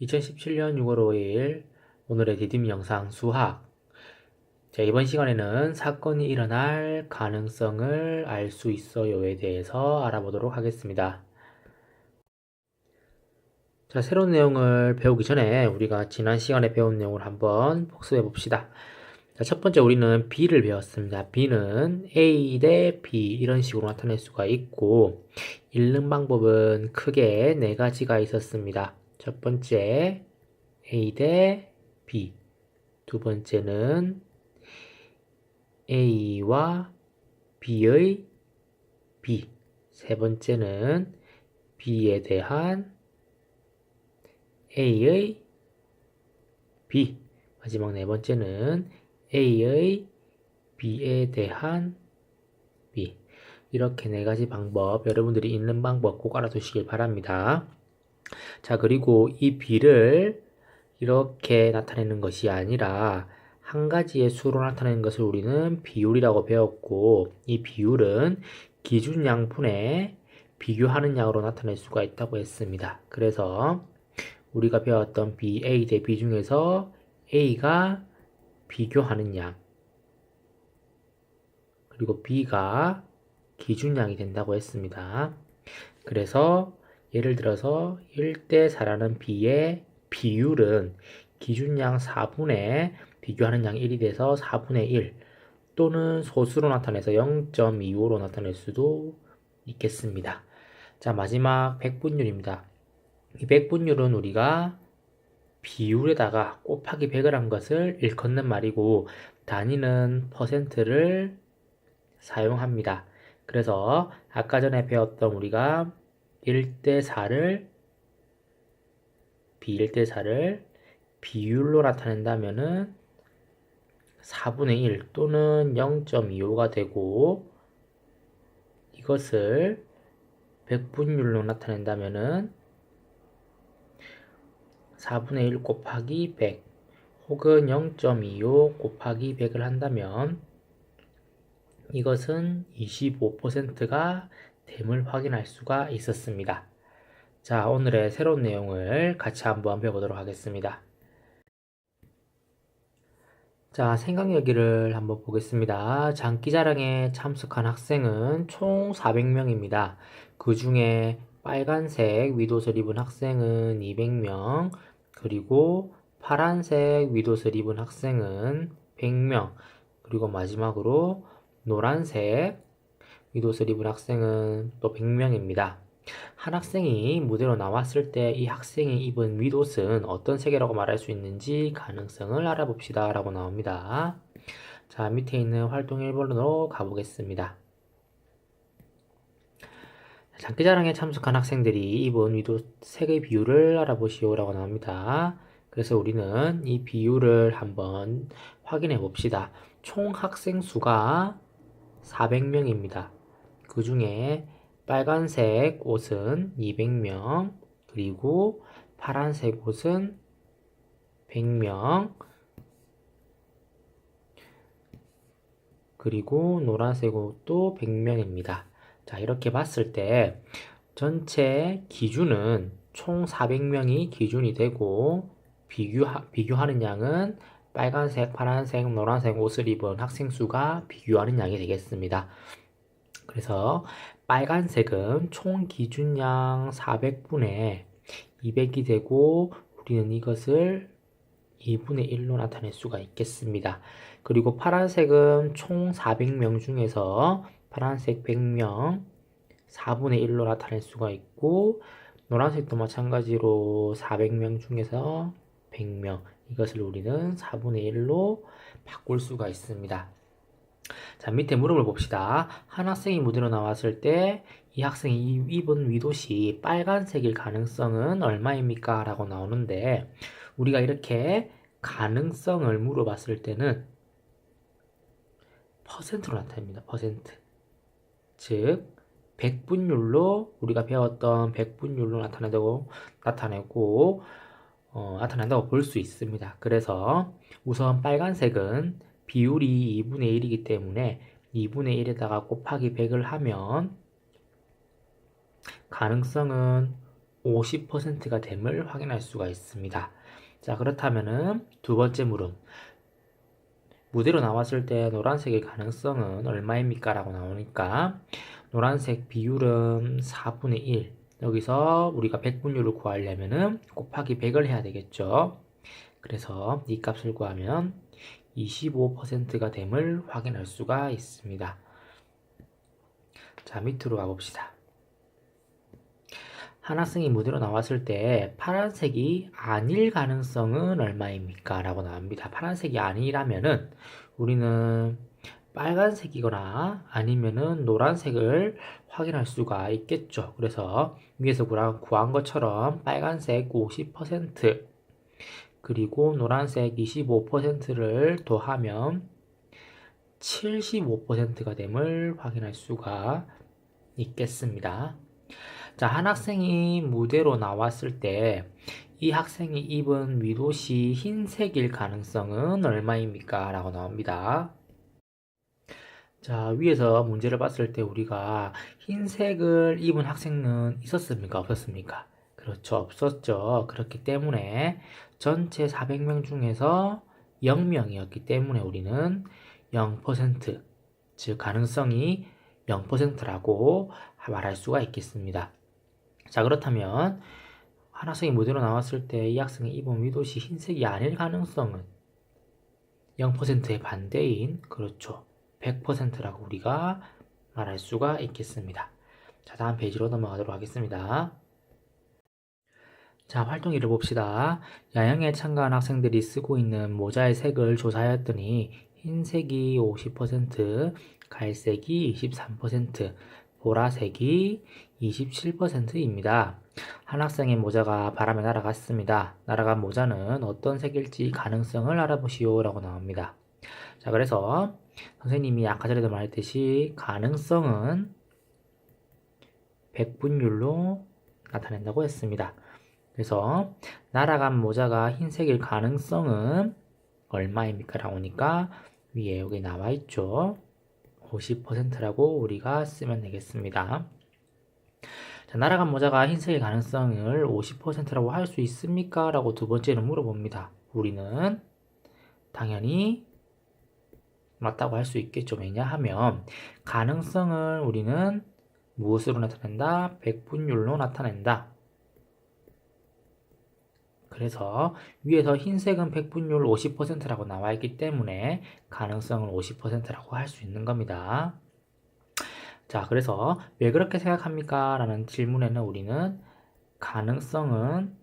2017년 6월 5일 오늘의 디딤 영상 수학. 자, 이번 시간에는 사건이 일어날 가능성을 알 수 있어요에 대해서 알아보도록 하겠습니다. 자, 새로운 내용을 배우기 전에 우리가 지난 시간에 배운 내용을 한번 복습해 봅시다. 자, 첫 번째 우리는 B를 배웠습니다. B는 A 대 B 이런 식으로 나타낼 수가 있고 읽는 방법은 크게 네 가지가 있었습니다. 첫 번째 A 대 B, 두 번째는 A와 B의 B, 세 번째는 B에 대한 A의 B, 마지막 네 번째는 A의 B에 대한 B. 이렇게 네 가지 방법, 여러분들이 읽는 방법 꼭 알아두시길 바랍니다. 자, 그리고 이 B를 이렇게 나타내는 것이 아니라 한 가지의 수로 나타내는 것을 우리는 비율이라고 배웠고, 이 비율은 기준 양분의 비교하는 양으로 나타낼 수가 있다고 했습니다. 그래서 우리가 배웠던 B, A 대 B 중에서 A가 비교하는 양, 그리고 B가 기준양이 된다고 했습니다. 그래서 예를 들어서 1대 4라는 B의 비율은 기준양 4분의 비교하는 양 1이 돼서 4분의 1 또는 소수로 나타내서 0.25로 나타낼 수도 있겠습니다. 자, 마지막 백분율입니다. 이 백분율은 우리가 비율에다가 곱하기 100을 한 것을 일컫는 말이고 단위는 퍼센트를 사용합니다. 그래서 아까 전에 배웠던 우리가 1대 4를 B1대 4를 비율로 나타낸다면은 4분의 1 또는 0.25가 되고 이것을 백분율로 나타낸다면은 4분의 1 곱하기 100 혹은 0.25 곱하기 100을 한다면 이것은 25%가 됨을 확인할 수가 있었습니다. 자, 오늘의 새로운 내용을 같이 한번 배워보도록 하겠습니다. 자, 생각여기를 한번 보겠습니다. 장기자랑에 참석한 학생은 총 400명입니다. 그 중에 빨간색 윗옷을 입은 학생은 200명, 그리고 파란색 윗옷을 입은 학생은 100명, 그리고 마지막으로 노란색 윗옷을 입은 학생은 또 100명입니다. 한 학생이 무대로 나왔을 때 이 학생이 입은 윗옷은 어떤 색이라고 말할 수 있는지 가능성을 알아봅시다 라고 나옵니다. 자, 밑에 있는 활동 1번으로 가보겠습니다. 장기자랑에 참석한 학생들이 입은 윗옷 색의 비율을 알아보시오 라고 나옵니다. 그래서 우리는 이 비율을 한번 확인해 봅시다. 총 학생 수가 400명입니다. 그 중에 빨간색 옷은 200명, 그리고 파란색 옷은 100명, 그리고 노란색 옷도 100명입니다. 자, 이렇게 봤을 때 전체 기준은 총 400명이 기준이 되고 비교하는 양은 빨간색, 파란색, 노란색 옷을 입은 학생 수가 비교하는 양이 되겠습니다. 그래서 빨간색은 총 기준양 400분의 200이 되고 우리는 이것을 2분의 1로 나타낼 수가 있겠습니다. 그리고 파란색은 총 400명 중에서 파란색 100명 4분의 1로 나타낼 수가 있고 노란색도 마찬가지로 400명 중에서 100명 이것을 우리는 4분의 1로 바꿀 수가 있습니다. 자, 밑에 물음을 봅시다. 한 학생이 무대로 나왔을 때 이 학생이 입은 윗옷이 빨간색일 가능성은 얼마입니까? 라고 나오는데 우리가 이렇게 가능성을 물어봤을 때는 퍼센트로 나타냅니다. 퍼센트. 즉 100분율로 우리가 배웠던 100분율로 나타낸다고 볼 수 있습니다. 그래서 우선 빨간색은 비율이 2분의 1이기 때문에 2분의 1에다가 곱하기 100을 하면 가능성은 50%가 됨을 확인할 수가 있습니다. 자, 그렇다면은 두 번째 물음. 무대로 나왔을 때 노란색의 가능성은 얼마입니까? 라고 나오니까 노란색 비율은 4분의 1. 여기서 우리가 백분율을 구하려면은 곱하기 100을 해야 되겠죠. 그래서 이 값을 구하면 25%가 됨을 확인할 수가 있습니다. 자, 밑으로 가봅시다. 한 학생이 무대로 나왔을 때 파란색이 아닐 가능성은 얼마입니까? 라고 나옵니다. 파란색이 아니라면은 우리는 빨간색이거나 아니면은 노란색을 확인할 수가 있겠죠. 그래서 위에서 구한 것처럼 빨간색 50% 그리고 노란색 25%를 더하면 75%가 됨을 확인할 수가 있겠습니다. 자, 한 학생이 무대로 나왔을 때 이 학생이 입은 윗옷이 흰색일 가능성은 얼마입니까? 라고 나옵니다. 자, 위에서 문제를 봤을 때 우리가 흰색을 입은 학생은 있었습니까? 없었습니까? 그렇죠. 없었죠. 그렇기 때문에 전체 400명 중에서 0명이었기 때문에 우리는 0%, 즉 가능성이 0%라고 말할 수가 있겠습니다. 자, 그렇다면 한 학생이 무대로 나왔을 때 이 학생이 입은 윗옷이 흰색이 아닐 가능성은 0%의 반대인, 그렇죠, 100%라고 우리가 말할 수가 있겠습니다. 자, 다음 페이지로 넘어가도록 하겠습니다. 자, 활동 1을 봅시다. 야영에 참가한 학생들이 쓰고 있는 모자의 색을 조사하였더니 흰색이 50%, 갈색이 23%, 보라색이 27%입니다. 한 학생의 모자가 바람에 날아갔습니다. 날아간 모자는 어떤 색일지 가능성을 알아보시오 라고 나옵니다. 자, 그래서 선생님이 아까 전에도 말했듯이 가능성은 백분율로 나타낸다고 했습니다. 그래서 날아간 모자가 흰색일 가능성은 얼마입니까? 라오니까 위에 여기 나와 있죠. 50%라고 우리가 쓰면 되겠습니다. 자, 날아간 모자가 흰색일 가능성을 50%라고 할 수 있습니까? 라고 두 번째는 물어봅니다. 우리는 당연히 맞다고 할 수 있겠죠. 왜냐하면 가능성을 우리는 무엇으로 나타낸다? 백분율로 나타낸다. 그래서 위에서 흰색은 백분율 50%라고 나와 있기 때문에 가능성을 50%라고 할 수 있는 겁니다. 자, 그래서 왜 그렇게 생각합니까? 라는 질문에는 우리는 가능성은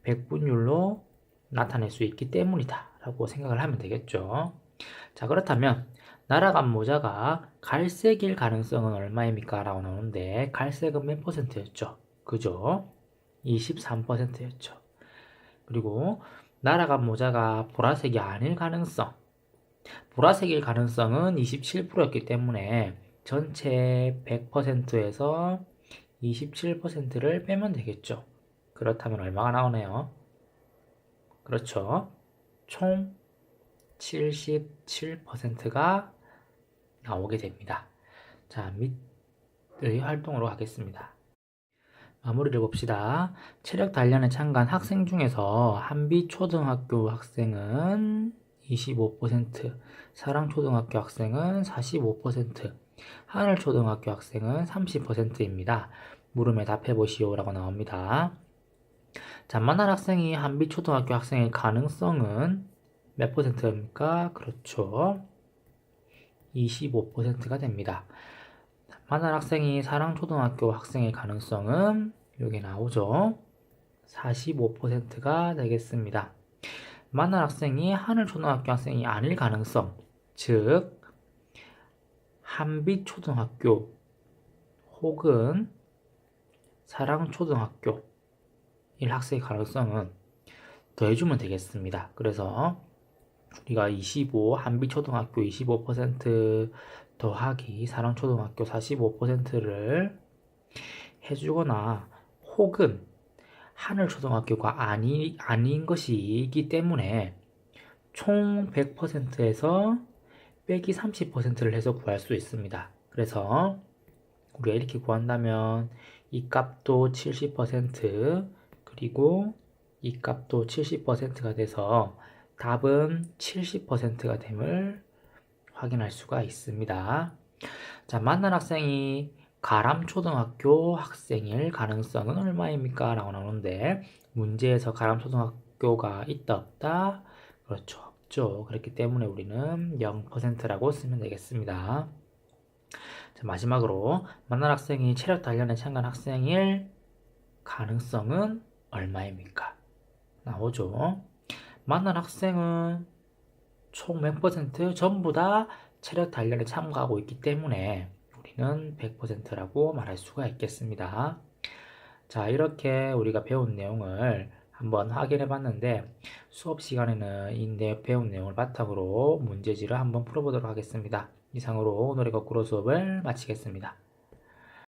백분율로 나타낼 수 있기 때문이다 라고 생각을 하면 되겠죠. 자, 그렇다면 날아간 모자가 갈색일 가능성은 얼마입니까? 라고 나오는데 갈색은 몇 %였죠? 그죠? 23%였죠. 그리고 날아간 모자가 보라색이 아닐 가능성, 보라색일 가능성은 27%였기 때문에 전체 100%에서 27%를 빼면 되겠죠. 그렇다면 얼마가 나오네요? 그렇죠. 총 77%가 나오게 됩니다. 자, 밑의 활동으로 가겠습니다. 마무리를 봅시다. 체력 단련에 참가한 학생 중에서 한비초등학교 학생은 25%, 사랑초등학교 학생은 45%, 하늘초등학교 학생은 30%입니다. 물음에 답해보시오 라고 나옵니다. 자, 만한 학생이 한비초등학교 학생의 가능성은 몇 %입니까? 그렇죠. 25%가 됩니다. 만한 학생이 사랑초등학교 학생의 가능성은 여기 나오죠. 45%가 되겠습니다. 만난 학생이 하늘초등학교 학생이 아닐 가능성, 즉 한빛초등학교 혹은 사랑초등학교 1학생의 가능성은 더해주면 되겠습니다. 그래서 우리가 25, 한빛초등학교 25% 더하기 사랑초등학교 45%를 해주거나 혹은 하늘초등학교가 아닌 것이기 때문에 총 100%에서 빼기 30%를 해서 구할 수 있습니다. 그래서 우리가 이렇게 구한다면 이 값도 70%, 그리고 이 값도 70%가 돼서 답은 70%가 됨을 확인할 수가 있습니다. 자, 만난 학생이 가람초등학교 학생일 가능성은 얼마입니까? 라고 나오는데 문제에서 가람초등학교가 있다 없다? 그렇죠, 없죠. 그렇기 때문에 우리는 0%라고 쓰면 되겠습니다. 자, 마지막으로 만난 학생이 체력 단련에 참가한 학생일 가능성은 얼마입니까? 나오죠. 만난 학생은 총 몇 퍼센트 전부 다 체력 단련에 참가하고 있기 때문에 우리는 100%라고 말할 수가 있겠습니다. 자, 이렇게 우리가 배운 내용을 한번 확인해 봤는데 수업 시간에는 이 배운 내용을 바탕으로 문제지를 한번 풀어보도록 하겠습니다. 이상으로 오늘의 거꾸로 수업을 마치겠습니다.